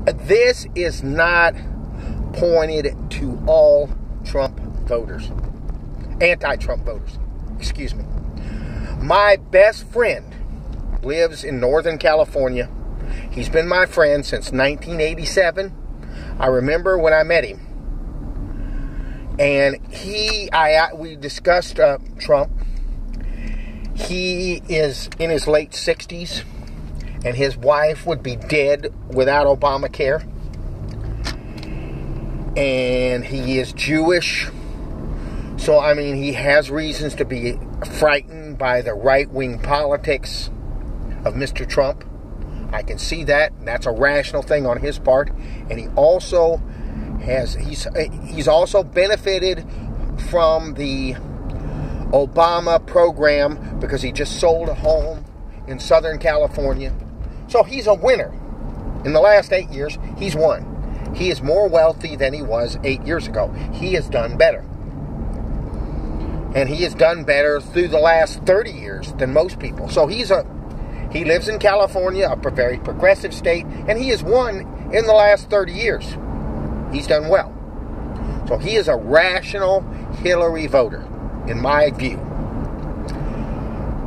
this is not pointed to all Trump voters, anti-Trump voters, excuse me. My best friend lives in Northern California. He's been my friend since 1987. I remember when I met him. And we discussed Trump. He is in his late 60s, and his wife would be dead without Obamacare. And he is Jewish. So, I mean, he has reasons to be frightened by the right-wing politics of Mr. Trump. I can see that. That's a rational thing on his part. And he also he's also benefited from the Obama program because he just sold a home in Southern California. So he's a winner. In the last 8 years, he's won. He is more wealthy than he was 8 years ago. He has done better. And he has done better through the last 30 years than most people. So he lives in California, a very progressive state, and he has won in the last 30 years. He's done well. So he is a rational Hillary voter, in my view.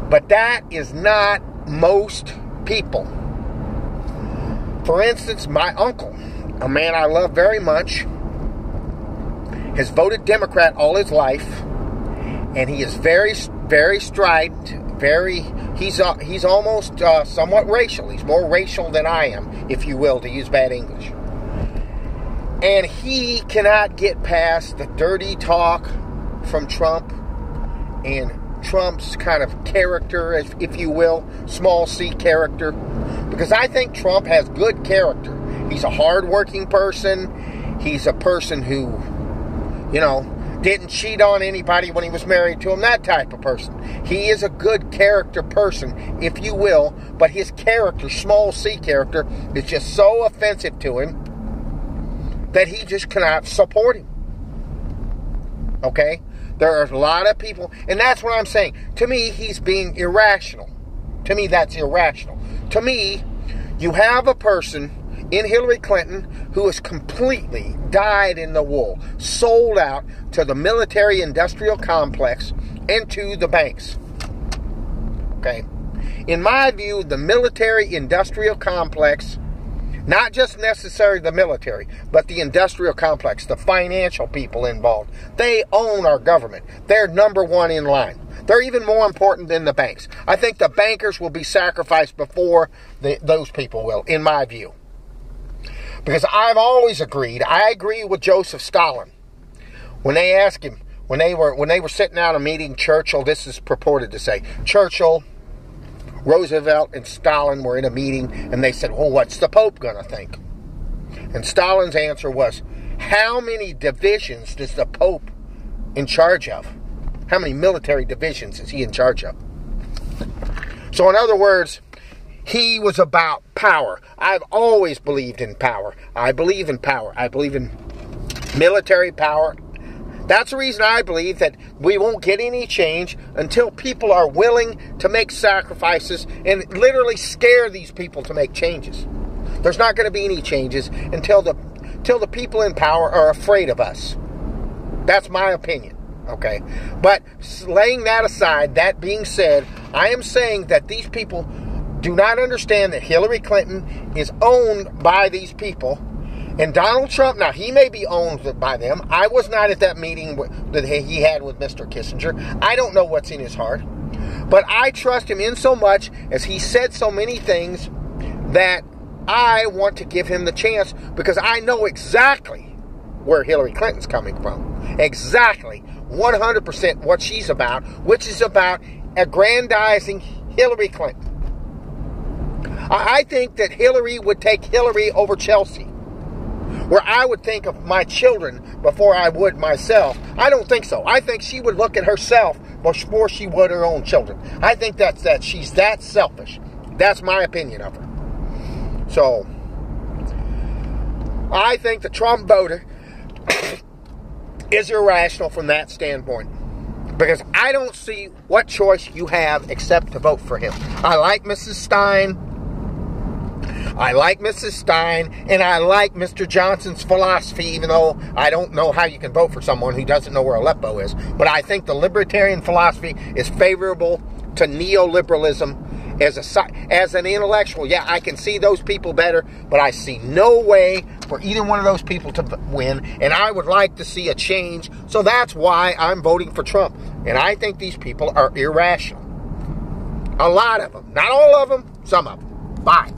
But that is not most people. For instance, my uncle, a man I love very much, has voted Democrat all his life, and he is very, very strident, he's almost somewhat racial. He's more racial than I am, if you will, to use bad English. And he cannot get past the dirty talk from Trump and Trump's kind of character, if you will, small c character. Because I think Trump has good character. He's a hard-working person. He's a person who, didn't cheat on anybody when he was married to him, that type of person. He is a good character person, if you will, but his character, small c character, is just so offensive to him that he just cannot support him. Okay? There are a lot of people, and that's what I'm saying. To me, he's being irrational. To me, that's irrational. To me, you have a person in Hillary Clinton who is completely dyed in the wool, sold out to the military-industrial complex and to the banks. Okay? In my view, the military-industrial complex, not just necessarily the military, but the industrial complex, the financial people involved, they own our government. They're number one in line. They're even more important than the banks. I think the bankers will be sacrificed before those people will, in my view. Because I've always agreed, I agree with Joseph Stalin. When they asked him, when they were sitting out a meeting, Churchill, this is purported to say, Churchill, Roosevelt, and Stalin were in a meeting, and they said, well, what's the Pope going to think? And Stalin's answer was, how many divisions does the Pope in charge of? How many military divisions is he in charge of? So in other words, he was about power. I've always believed in power. I believe in power. I believe in military power. That's the reason I believe that we won't get any change until people are willing to make sacrifices and literally scare these people to make changes. There's not going to be any changes until the people in power are afraid of us. That's my opinion. Okay? But laying that aside, that being said, I am saying that these people do not understand that Hillary Clinton is owned by these people. And Donald Trump, now he may be owned by them. I was not at that meeting that he had with Mr. Kissinger. I don't know what's in his heart. But I trust him in so much as he said so many things that I want to give him the chance because I know exactly where Hillary Clinton's coming from. Exactly. 100% what she's about, which is about aggrandizing Hillary Clinton. I think that Hillary would take Hillary over Chelsea, where I would think of my children before I would myself. I don't think so. I think she would look at herself before she would her own children. I think that she's that selfish. That's my opinion of her. So, I think the Trump voter is irrational from that standpoint. Because I don't see what choice you have except to vote for him. I like Mrs. Stein. I like Mrs. Stein, and I like Mr. Johnson's philosophy, even though I don't know how you can vote for someone who doesn't know where Aleppo is. But I think the libertarian philosophy is favorable to neoliberalism. As an intellectual, yeah, I can see those people better, but I see no way for either one of those people to win, and I would like to see a change, so that's why I'm voting for Trump. And I think these people are irrational. A lot of them. Not all of them, some of them. Bye.